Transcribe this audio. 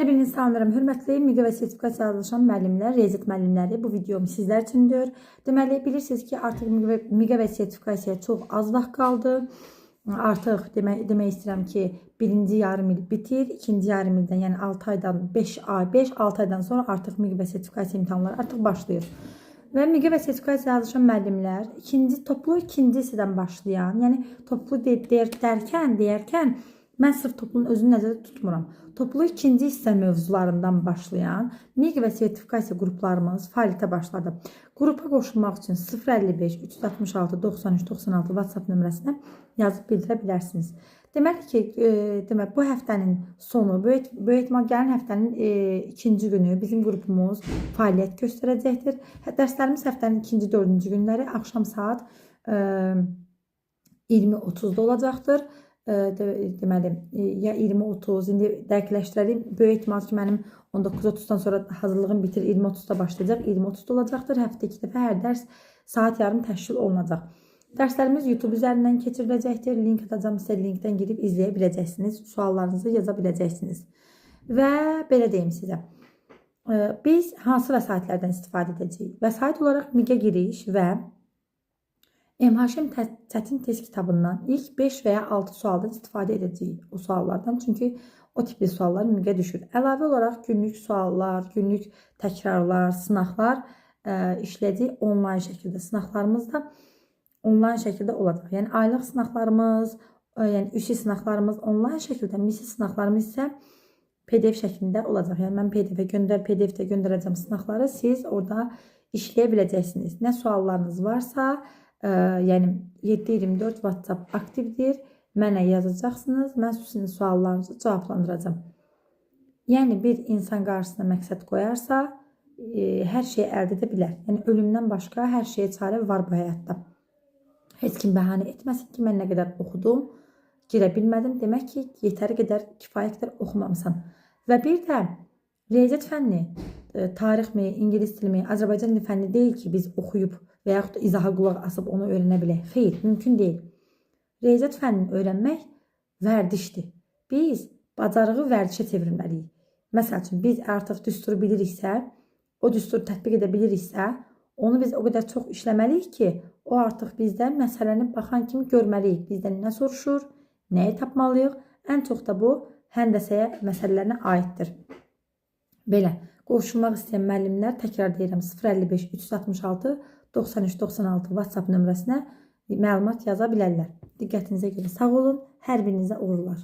Hər birini salamlayıram, hörmətli MİQA və sertifikasiya çalışan müəllimlər, riyaziyyat müəllimləri. Bu videom sizlər üçündür. Deməli, bilirsiniz ki, artıq MİQA və sertifikasiyaya çox az vaxt qaldı. Artıq demək istəyirəm ki, birinci yarım il bitir, ikinci yarım ildən, yəni 6 aydan 5-6 aydan sonra artıq MİQA və sertifikasiya imtahanları artıq başlayır. Və MİQA və sertifikasiya çalışan müəllimlər toplu ikinci hissədən başlayan, yəni toplu deyərkən mən sırf toplunun özünü nəzərdə tutmuram. Toplu ikinci hissə mövzularından başlayan MİQA və sertifikasiya qruplarımız fəaliyyətə başladı. Qrupa qoşulmaq üçün 055 366 93 96 WhatsApp nömrəsinə yazıb bildirə bilərsiniz. Deməli ki, bu həftənin sonu, böyük ehtimal gələn həftənin ikinci günü bizim qrupumuz fəaliyyət göstərəcəkdir. Dərslərimiz həftənin ikinci, dördüncü günləri axşam saat 20:30-da olacaqdır. Deməli, ya 20:30, indi dəqiqləşdirəlim. Böyük ehtimal ki, mənim 19:30-dan sonra hazırlığım bitir, 20:30-da başlayacaq, 20:30-da olacaqdır. Həftə 2 dəfə hər dərs saat yarım təşkil olunacaq. Dərslərimiz YouTube üzərindən keçiriləcəkdir. Link atacağım, sizə linkdən girib izləyə biləcəksiniz. Suallarınızı yaza biləcəksiniz. Və belə deyim sizə. Biz hansı vəsaitlərdən istifadə edəcəyik? Vəsait olaraq MİQA giriş və MHM çətin test kitabından ilk 5 və ya 6 sualdan istifadə edəcəyik o suallardan. Çünki o tipli suallar MİQA düşür. Əlavə olaraq günlük suallar, günlük təkrarlar, sınaqlar işləyəcəyik onlayn şəkildə. Sınaqlarımız da onlayn şəkildə olacaq. Yəni aylıq sınaqlarımız, yəni üsi sınaqlarımız onlayn şəkildə, misi sınaqlarımız isə PDF şəklində olacaq. Yəni mən PDF-də göndərəcəm sınaqları, siz orada işləyə biləcəksiniz. Nə suallarınız varsa, yəni 7/24 WhatsApp aktivdir. Mənə yazacaqsınız. Mən sizin suallarınızı cavablandıracağım. Yəni bir insan qarşısına məqsəd qoyarsa, hər şeyi əldə edə bilər. Yəni ölümdən başqa hər şeyə çarə var bu həyatda. Heç kim bəhanə etməsin ki, mən nə qədər oxudum, girə bilmədim. Demək ki, yetəri qədər, kifayət qədər oxumamısan. Və bir də riyaziyyat fənni, tarixmi, ingilis dilimi, Azərbaycan dili fənni deyil ki, biz oxuyub və yaxud da izaha qulaq asıb onu öyrənə bilək. Xeyr, mümkün deyil. Riyaziyyat fənnini öyrənmək vərdişdir. Biz bacarığı vərdişə çevirməliyik. Məsəl üçün, biz artıq düsturu biliriksə, o düsturu tətbiq edə biliriksə, onu biz o qədər çox işləməliyik ki, o artıq bizdən məsələni baxan kimi görməliyik. Bizdən nə soruşur, nəyi tapmalıyıq? Ən çox da bu, həndəsəyə məsələlərinə aiddir. Belə, qoşulmaq istəyən müəllimlər, təkrar deyirəm, 055 366 93 96 WhatsApp nömrəsinə məlumat yaza bilərlər. Diqqətinizə görə sağ olun, hər birinizə uğurlar.